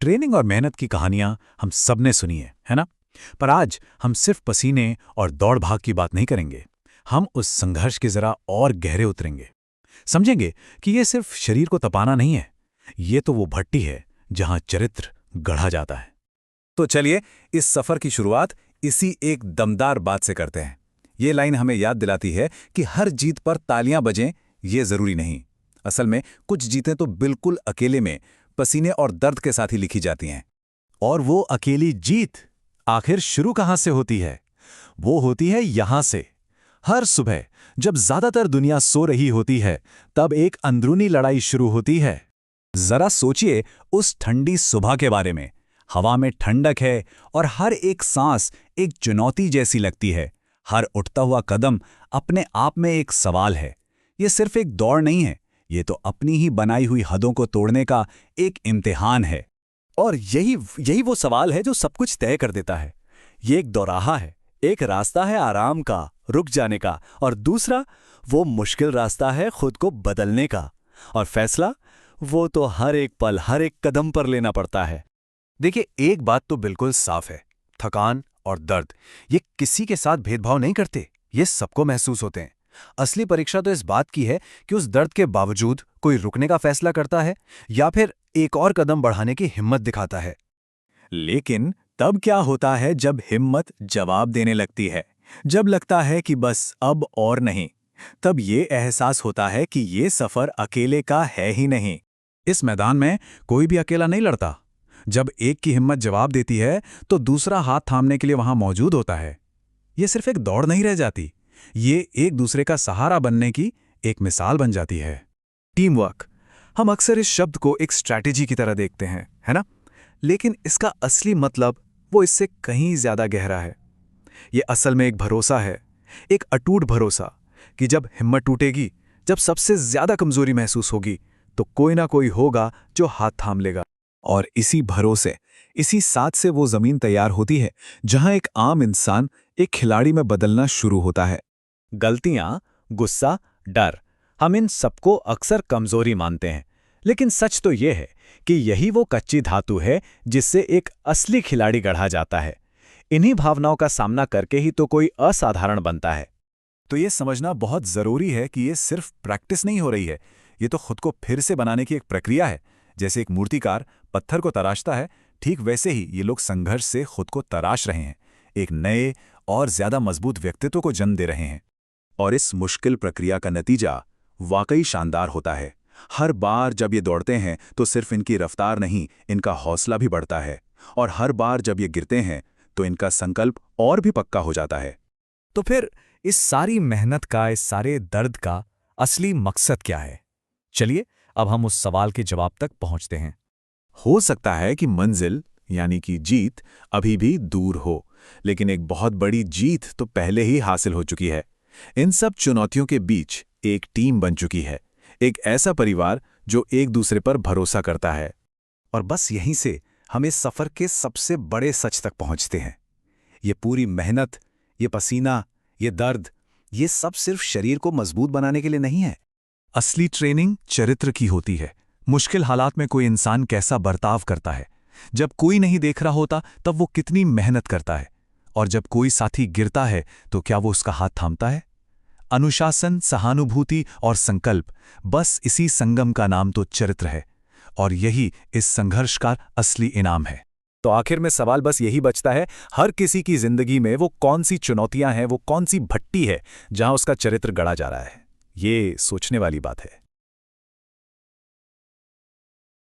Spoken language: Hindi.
ट्रेनिंग और मेहनत की कहानियां हम सबने सुनी है ना? पर आज हम सिर्फ पसीने और दौड़ भाग की बात नहीं करेंगे। हम उस संघर्ष के जरा और गहरे उतरेंगे। समझेंगे कि ये सिर्फ शरीर को तपाना नहीं है, ये तो वो भट्टी है जहां चरित्र गढ़ा जाता है। तो चलिए इस सफर की शुरुआत इसी एक दमदार बात से करते हैं। ये लाइन हमें याद दिलाती है कि हर जीत पर तालियां बजें ये जरूरी नहीं। असल में कुछ जीतें तो बिल्कुल अकेले में, पसीने और दर्द के साथ ही लिखी जाती हैं। और वो अकेली जीत आखिर शुरू कहां से होती है? वो होती है यहां से। हर सुबह जब ज्यादातर दुनिया सो रही होती है, तब एक अंदरूनी लड़ाई शुरू होती है। जरा सोचिए उस ठंडी सुबह के बारे में। हवा में ठंडक है और हर एक सांस एक चुनौती जैसी लगती है। हर उठता हुआ कदम अपने आप में एक सवाल है। ये सिर्फ एक दौड़ नहीं है, ये तो अपनी ही बनाई हुई हदों को तोड़ने का एक इम्तिहान है। और यही वो सवाल है जो सब कुछ तय कर देता है। ये एक दोराहा है, एक रास्ता है आराम का, रुक जाने का, और दूसरा वो मुश्किल रास्ता है खुद को बदलने का। और फैसला वो तो हर एक पल, हर एक कदम पर लेना पड़ता है। देखिए, एक बात तो बिल्कुल साफ है, थकान और दर्द ये किसी के साथ भेदभाव नहीं करते, ये सबको महसूस होते हैं। असली परीक्षा तो इस बात की है कि उस दर्द के बावजूद कोई रुकने का फैसला करता है या फिर एक और कदम बढ़ाने की हिम्मत दिखाता है। लेकिन तब क्या होता है जब हिम्मत जवाब देने लगती है, जब लगता है कि बस अब और नहीं? तब ये एहसास होता है कि ये सफर अकेले का है ही नहीं। इस मैदान में कोई भी अकेला नहीं लड़ता। जब एक की हिम्मत जवाब देती है तो दूसरा हाथ थामने के लिए वहां मौजूद होता है। ये सिर्फ एक दौड़ नहीं रह जाती, ये एक दूसरे का सहारा बनने की एक मिसाल बन जाती है। टीम वर्क, हम अक्सर इस शब्द को एक स्ट्रैटेजी की तरह देखते हैं, है ना? लेकिन इसका असली मतलब वो इससे कहीं ज्यादा गहरा है। ये असल में एक भरोसा है, एक अटूट भरोसा कि जब हिम्मत टूटेगी, जब सबसे ज्यादा कमजोरी महसूस होगी, तो कोई ना कोई होगा जो हाथ थाम लेगा। और इसी भरोसे, इसी साथ से वो जमीन तैयार होती है जहां एक आम इंसान एक खिलाड़ी में बदलना शुरू होता है। गलतियां, गुस्सा, डर, हम इन सबको अक्सर कमजोरी मानते हैं, लेकिन सच तो यह है कि यही वो कच्ची धातु है जिससे एक असली खिलाड़ी गढ़ा जाता है। इन्हीं भावनाओं का सामना करके ही तो कोई असाधारण बनता है। तो ये समझना बहुत जरूरी है कि ये सिर्फ प्रैक्टिस नहीं हो रही है, ये तो खुद को फिर से बनाने की एक प्रक्रिया है। जैसे एक मूर्तिकार पत्थर को तराशता है, ठीक वैसे ही ये लोग संघर्ष से खुद को तराश रहे हैं, एक नए और ज्यादा मजबूत व्यक्तित्व को जन्म दे रहे हैं। और इस मुश्किल प्रक्रिया का नतीजा वाकई शानदार होता है। हर बार जब ये दौड़ते हैं तो सिर्फ इनकी रफ्तार नहीं, इनका हौसला भी बढ़ता है। और हर बार जब ये गिरते हैं तो इनका संकल्प और भी पक्का हो जाता है। तो फिर इस सारी मेहनत का, इस सारे दर्द का असली मकसद क्या है? चलिए अब हम उस सवाल के जवाब तक पहुंचते हैं। हो सकता है कि मंजिल यानी कि जीत अभी भी दूर हो, लेकिन एक बहुत बड़ी जीत तो पहले ही हासिल हो चुकी है। इन सब चुनौतियों के बीच एक टीम बन चुकी है, एक ऐसा परिवार जो एक दूसरे पर भरोसा करता है। और बस यहीं से हम इस सफर के सबसे बड़े सच तक पहुंचते हैं। ये पूरी मेहनत, ये पसीना, ये दर्द, ये सब सिर्फ शरीर को मजबूत बनाने के लिए नहीं है। असली ट्रेनिंग चरित्र की होती है। मुश्किल हालात में कोई इंसान कैसा बर्ताव करता है, जब कोई नहीं देख रहा होता तब वो कितनी मेहनत करता है, और जब कोई साथी गिरता है तो क्या वो उसका हाथ थामता है। अनुशासन, सहानुभूति और संकल्प, बस इसी संगम का नाम तो चरित्र है। और यही इस संघर्ष का असली इनाम है। तो आखिर में सवाल बस यही बचता है, हर किसी की जिंदगी में वो कौन सी चुनौतियां हैं, वो कौन सी भट्टी है जहां उसका चरित्र गढ़ा जा रहा है। ये सोचने वाली बात है।